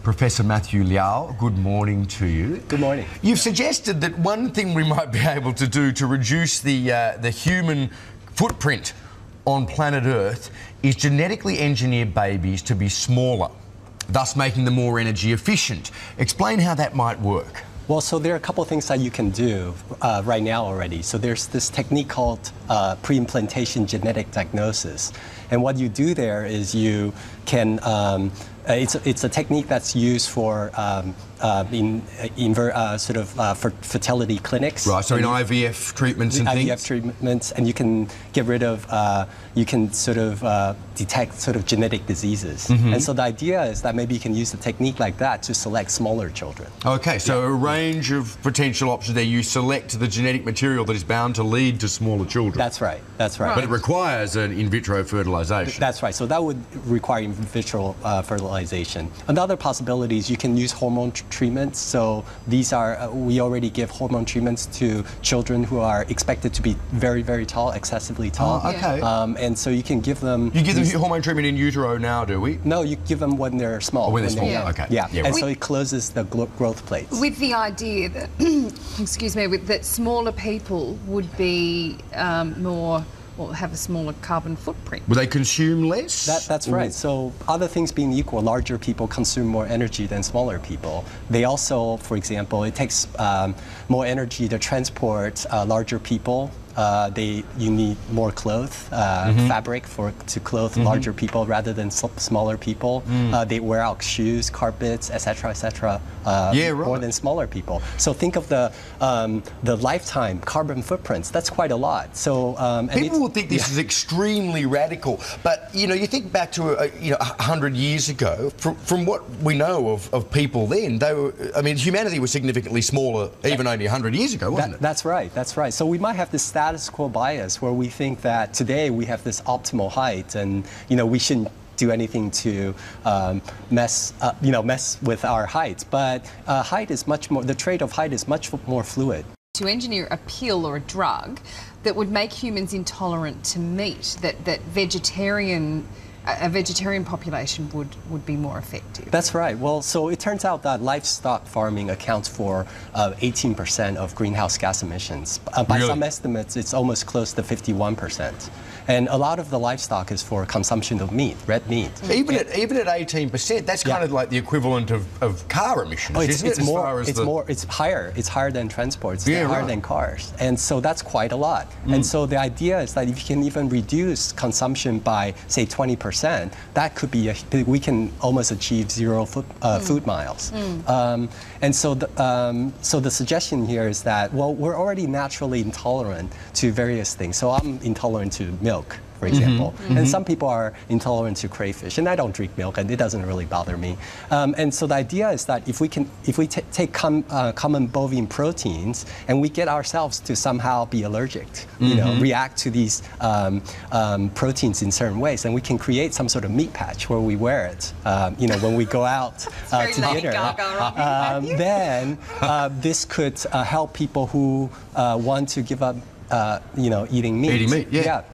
Professor Matthew Liao, good morning to you. Good morning. You've suggested that one thing we might be able to do to reduce the human footprint on planet Earth is genetically engineer babies to be smaller, thus making them more energy efficient. Explain how that might work. Well, so there are a couple of things that you can do right now already. So there's this technique called pre-implantation genetic diagnosis. And what you do there is you can, it's a technique that's used for fertility clinics. Right, so in IVF treatments and things? IVF treatments, and you can get rid of, you can detect genetic diseases. Mm-hmm. And so the idea is that maybe you can use a technique like that to select smaller children. Okay, so a range of potential options there. You select the genetic material that is bound to lead to smaller children. That's right, that's right. But it requires an in vitro fertilization. That's right, so that would require in vitro fertilization. Another possibility is you can use hormone treatments. So these are, we already give hormone treatments to children who are expected to be very, very tall, excessively tall. Oh, okay. And so you can give them... You give them hormone treatment in utero now, do we? No, you give them when they're small. Oh, when they're small, young. okay. Yeah, yeah, and right. so it closes the growth plates. With the idea that, excuse me, that smaller people would be have a smaller carbon footprint. Will they consume less? That's right. So other things being equal, larger people consume more energy than smaller people. They also, for example, it takes more energy to transport larger people. You need more fabric to clothe larger people rather than smaller people. They wear out shoes, carpets, etc., more than smaller people. So think of the lifetime carbon footprints. That's quite a lot. So people will think this is extremely radical, but you think back to 100 years ago. From what we know of people then, humanity was significantly smaller even only 100 years ago, wasn't it? That's right. That's right. So we might have this status quo bias where we think that today we have this optimal height, and we shouldn't do anything to mess with our height. But height is much more. The trait of height is much more fluid. To engineer a pill or a drug that would make humans intolerant to meat, that a vegetarian population would be more effective. That's right. Well, so it turns out that livestock farming accounts for 18% of greenhouse gas emissions. By some estimates, it's almost close to 51%. And a lot of the livestock is for consumption of meat, red meat. Even at 18%, that's kind of like the equivalent of car emissions, isn't it? It's higher. It's higher than transport. It's higher than cars. And so that's quite a lot. And so the idea is that if you can even reduce consumption by, say, 20%, that could be, we can almost achieve zero food miles. And so the suggestion here is that, well, we're already naturally intolerant to various things. So I'm intolerant to milk, for example. And some people are intolerant to crayfish, and I don't drink milk, and it doesn't really bother me. And so the idea is that if we take common bovine proteins and we get ourselves to somehow be allergic, react to these proteins in certain ways, then we can create some sort of meat patch where we wear it, when we go out to dinner. Then this could help people who want to give up eating meat. Eating meat, yeah.